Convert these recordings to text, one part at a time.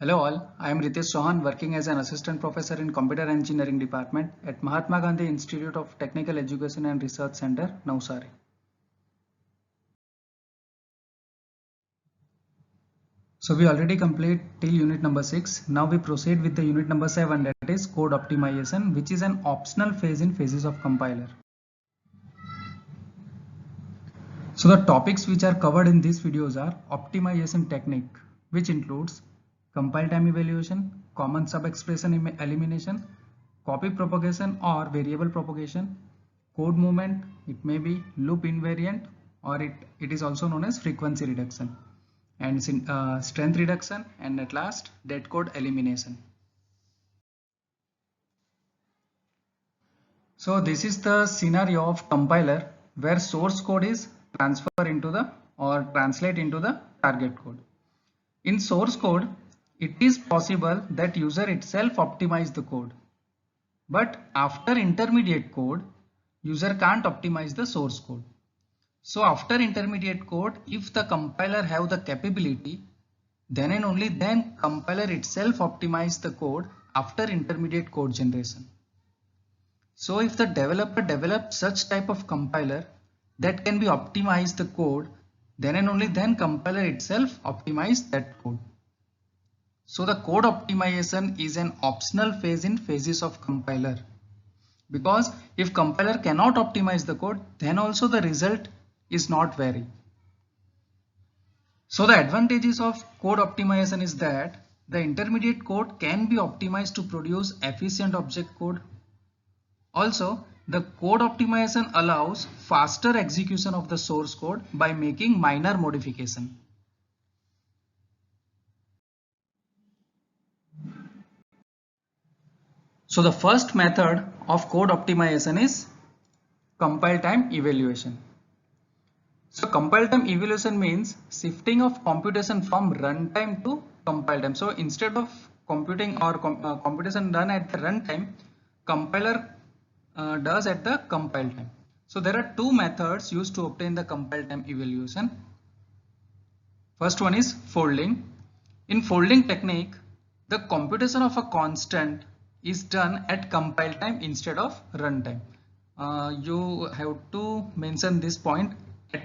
Hello all, I am Ritesh Sohan working as an assistant professor in computer engineering department at Mahatma Gandhi Institute of Technical Education and Research Center, Navsari. So we already complete till unit number 6. Now we proceed with the unit number 7, that is code optimization, which is an optional phase in phases of compiler. So the topics which are covered in these videos are optimization technique, which includes compile time evaluation, common sub-expression elimination, copy propagation or variable propagation, code movement, it may be loop invariant, or it is also known as frequency reduction, and strength reduction, and at last dead code elimination. So this is the scenario of compiler where source code is transferred into the or translate into the target code. In source code, it is possible that user itself optimize the code. But after intermediate code, user can't optimize the source code. So after intermediate code, if the compiler have the capability, then and only then compiler itself optimize the code after intermediate code generation. So if the developer develops such type of compiler that can be optimized the code, then and only then compiler itself optimize that code. So the code optimization is an optional phase in phases of compiler, because if compiler cannot optimize the code, then also the result is not vary. So the advantages of code optimization is that the intermediate code can be optimized to produce efficient object code. Also, the code optimization allows faster execution of the source code by making minor modification. So the first method of code optimization is compile time evaluation. So compile time evaluation means shifting of computation from runtime to compile time. So instead of computing or computation done at the runtime, compiler does at the compile time. So there are two methods used to obtain the compile time evaluation. First one is folding. In folding technique, the computation of a constant is done at compile time instead of runtime. You have to mention this point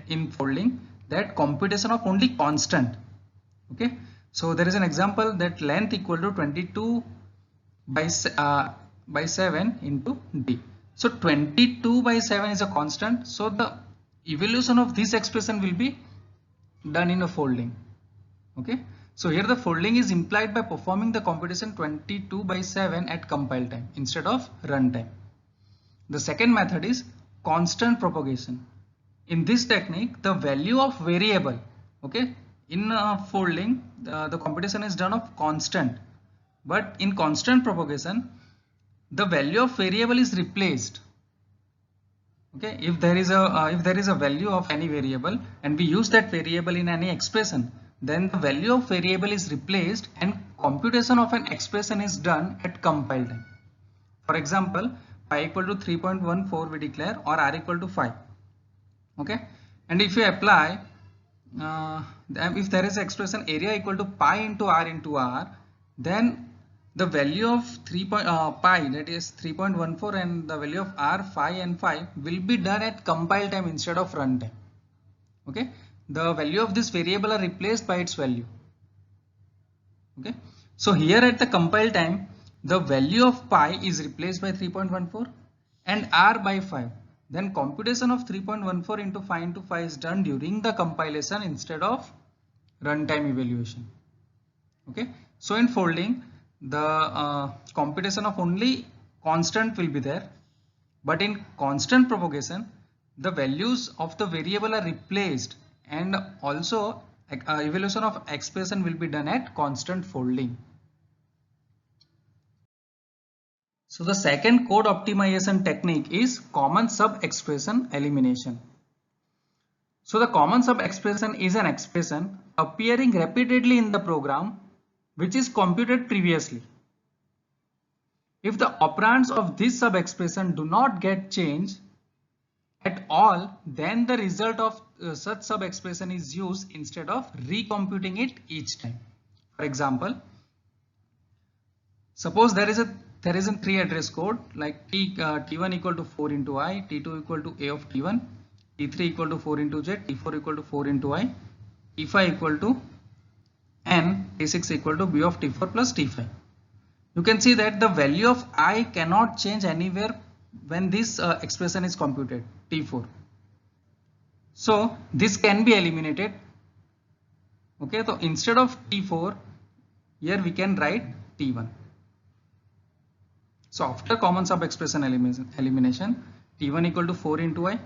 in folding, that computation of only constant. Okay, so there is an example that length equal to 22 by 7 into d. So 22 by 7 is a constant, so the evaluation of this expression will be done in a folding. Okay, so here the folding is implied by performing the computation 22 by 7 at compile time instead of runtime. The second method is constant propagation. In this technique, the value of variable, okay, in folding the computation is done of constant, but in constant propagation the value of variable is replaced. Okay, if there is a value of any variable and we use that variable in any expression, then the value of variable is replaced and computation of an expression is done at compile time. For example, pi equal to 3.14 we declare, or r equal to 5. Okay, and if you apply if there is expression area equal to pi into r, then the value of pi, that is 3.14, and the value of r 5 and 5 will be done at compile time instead of runtime. Okay, the value of this variable are replaced by its value. Okay, so here at the compile time the value of pi is replaced by 3.14 and r by 5. Then computation of 3.14 into 5 into 5 is done during the compilation instead of runtime evaluation. Okay, so in folding the computation of only constant will be there, but in constant propagation the values of the variable are replaced, and also evaluation of expression will be done at constant folding. So the second code optimization technique is common sub expression elimination. So the common sub expression is an expression appearing repeatedly in the program which is computed previously. If the operands of this sub expression do not get changed at all, then the result of such sub expression is used instead of recomputing it each time. For example, Suppose there is a 3 address code like t1 equal to 4 into I, t2 equal to a of t1, t3 equal to 4 into z, t4 equal to 4 into I, t5 equal to n, t6 equal to b of t4 plus t5. You can see that the value of I cannot change anywhere when this expression is computed, t4. So this can be eliminated. Okay, so instead of t4, here we can write t1. So after common sub expression elimination, t1 equal to 4 into I.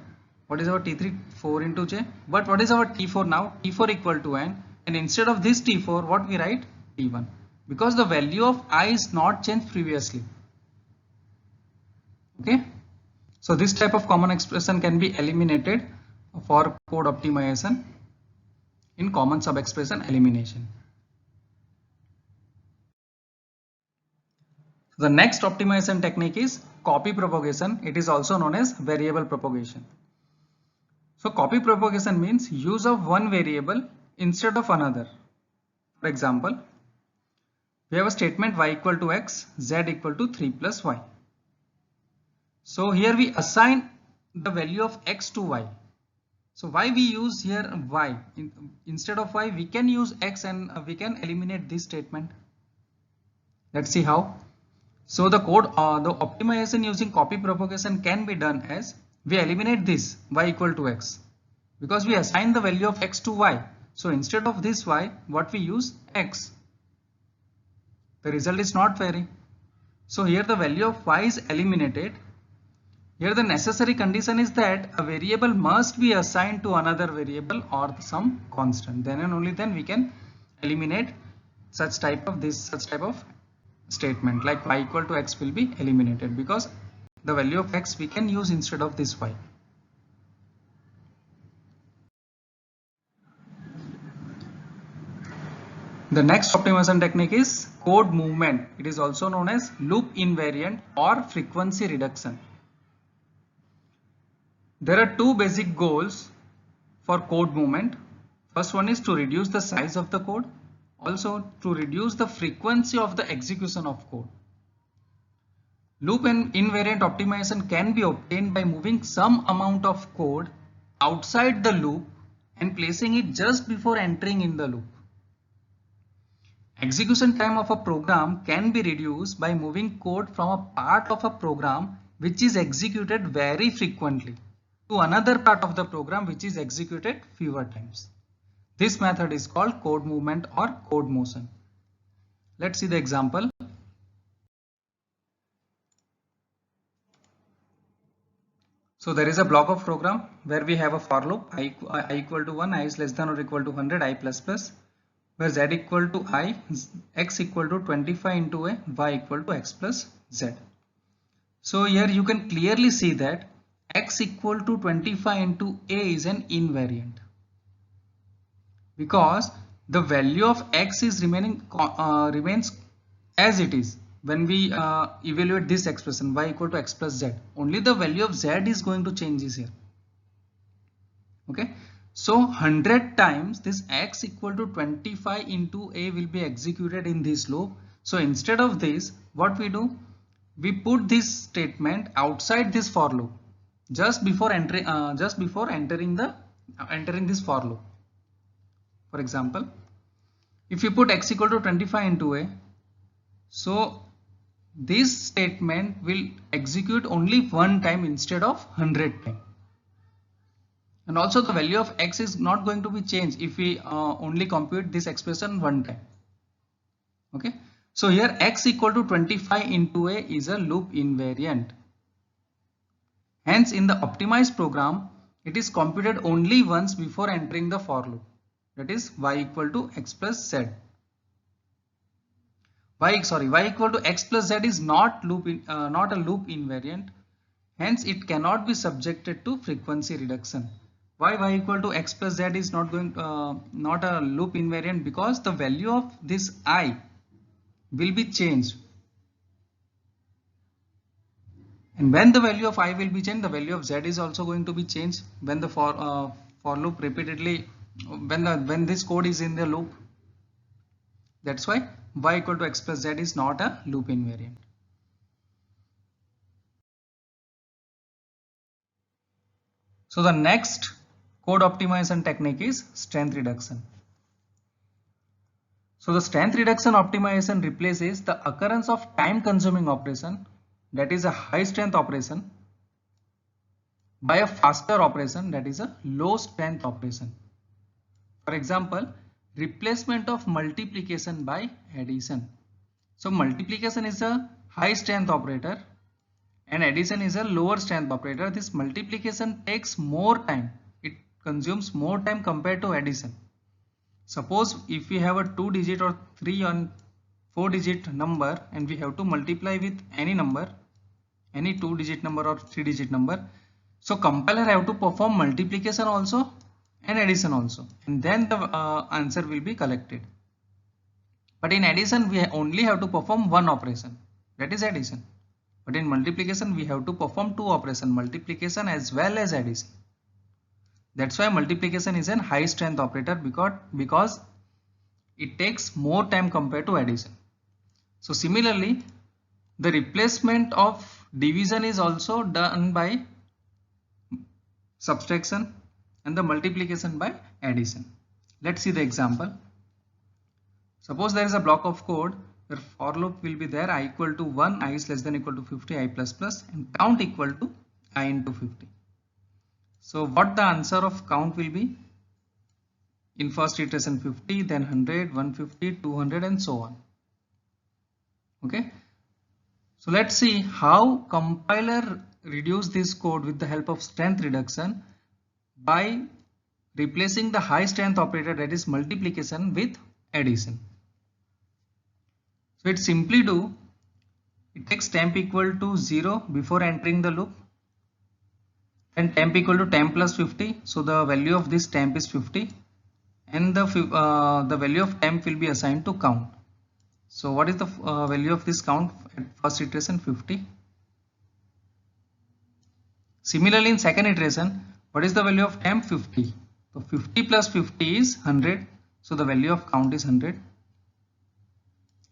What is our t3? 4 into j. But what is our t4 now? t4 equal to n. And instead of this t4, what we write? t1. Because the value of I is not changed previously. Okay. So this type of common expression can be eliminated for code optimization in common sub expression elimination. The next optimization technique is copy propagation. It is also known as variable propagation. So copy propagation means use of one variable instead of another. For example, we have a statement y equal to x, z equal to 3 plus y. So here we assign the value of x to y. So why we use here y? Instead of y, we can use x and we can eliminate this statement. Let's see how. So the code, the optimization using copy propagation can be done as we eliminate this y equal to x because we assign the value of x to y. So instead of this y, what we use x. The result is not varying. So here the value of y is eliminated. Here the necessary condition is that a variable must be assigned to another variable or some constant. Then and only then we can eliminate such type of statement like y equal to x will be eliminated because the value of x we can use instead of this y. The next optimization technique is code movement. It is also known as loop invariant or frequency reduction. There are two basic goals for code movement. First one is to reduce the size of the code, also to reduce the frequency of the execution of code. Loop and invariant optimization can be obtained by moving some amount of code outside the loop and placing it just before entering in the loop. Execution time of a program can be reduced by moving code from a part of a program which is executed very frequently to another part of the program which is executed fewer times. This method is called code movement or code motion. Let's see the example. So there is a block of program where we have a for loop I equal to 1, I is less than or equal to 100, I plus plus, where z equal to I, x equal to 25 into a, y equal to x plus z. So here you can clearly see that x equal to 25 into a is an invariant because the value of x is remains as it is when we evaluate this expression y equal to x plus z. Only the value of z is going to change here. Okay, so 100 times this x equal to 25 into a will be executed in this loop. So instead of this, what we do, we put this statement outside this for loop just before entering this for loop. For example, if you put x equal to 25 into a, so this statement will execute only one time instead of 100 times. And also the value of x is not going to be changed if we only compute this expression one time. Okay, so here x equal to 25 into a is a loop invariant. Hence in the optimized program, it is computed only once before entering the for loop, that is y equal to x plus z. y equal to x plus z is not a loop invariant. Hence it cannot be subjected to frequency reduction. Why y equal to x plus z is not a loop invariant? Because the value of this I will be changed. And when the value of I will be changed, the value of z is also going to be changed when the for loop repeatedly, when this code is in the loop. That's why y equal to x plus z is not a loop invariant. So the next code optimization technique is strength reduction. So the strength reduction optimization replaces the occurrence of time consuming operation, that is a high strength operation, by a faster operation, that is a low strength operation. For example, replacement of multiplication by addition. So multiplication is a high strength operator and addition is a lower strength operator. This multiplication takes more time. It consumes more time compared to addition. Suppose if we have a 2-digit or 3 or 4-digit number and we have to multiply with any number, any 2-digit number or 3-digit number. So compiler have to perform multiplication also and addition also, and then the answer will be collected. But in addition we only have to perform one operation, that is addition. But in multiplication we have to perform two operations, multiplication as well as addition. That's why multiplication is a high strength operator, because it takes more time compared to addition. So similarly, the replacement of division is also done by subtraction and the multiplication by addition. Let's see the example. Suppose there is a block of code where for loop will be there, I equal to 1, I is less than equal to 50, I plus plus, and count equal to I into 50. So what the answer of count will be? In first iteration 50, then 100, 150, 200 and so on. Okay. So let's see how compiler reduce this code with the help of strength reduction by replacing the high strength operator, that is multiplication, with addition. So it simply do, it takes temp equal to 0 before entering the loop, and temp equal to temp plus 50. So the value of this temp is 50 and the value of temp will be assigned to count. So what is the value of this count at first iteration? 50. Similarly in second iteration, what is the value of temp? 50. So 50 plus 50 is 100. So the value of count is 100.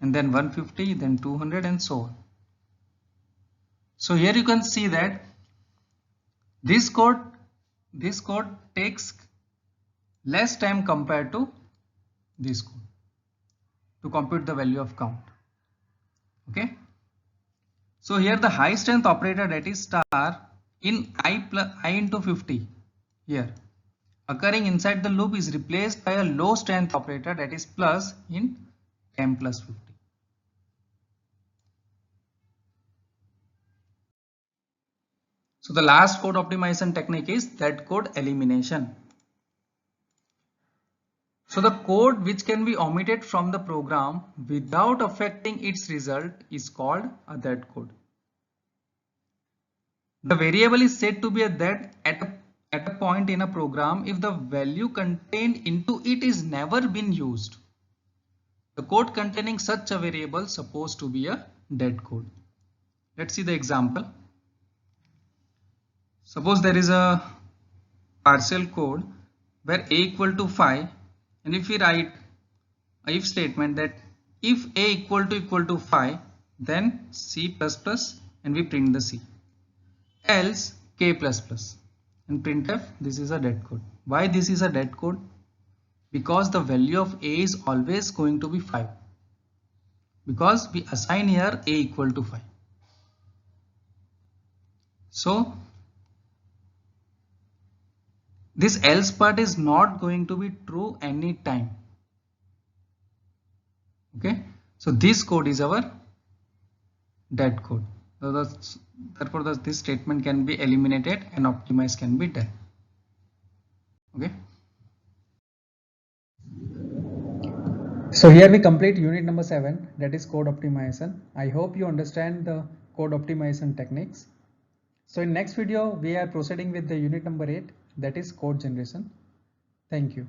And then 150, then 200 and so on. So here you can see that this code takes less time compared to this code to compute the value of count. Okay. So here the high strength operator, that is star, in I into 50 here occurring inside the loop is replaced by a low strength operator, that is plus, in temp plus 50. So the last code optimization technique is that code elimination. So the code which can be omitted from the program without affecting its result is called a that code. The variable is said to be a that at a point in a program if the value contained into it is never been used. The code containing such a variable is supposed to be a dead code. Let's see the example. Suppose there is a partial code where a equal to 5, and if we write a if statement that if a equal to 5, then c plus plus, and we print the c, else k plus plus, and printf, this is a dead code. Why this is a dead code? Because the value of a is always going to be 5, because we assign here a equal to 5. So this else part is not going to be true any time. Okay, so this code is our dead code. So therefore this statement can be eliminated and optimize can be done. Okay. So here we complete unit number 7, that is code optimization. I hope you understand the code optimization techniques. So in next video we are proceeding with the unit number 8, that is code generation. Thank you.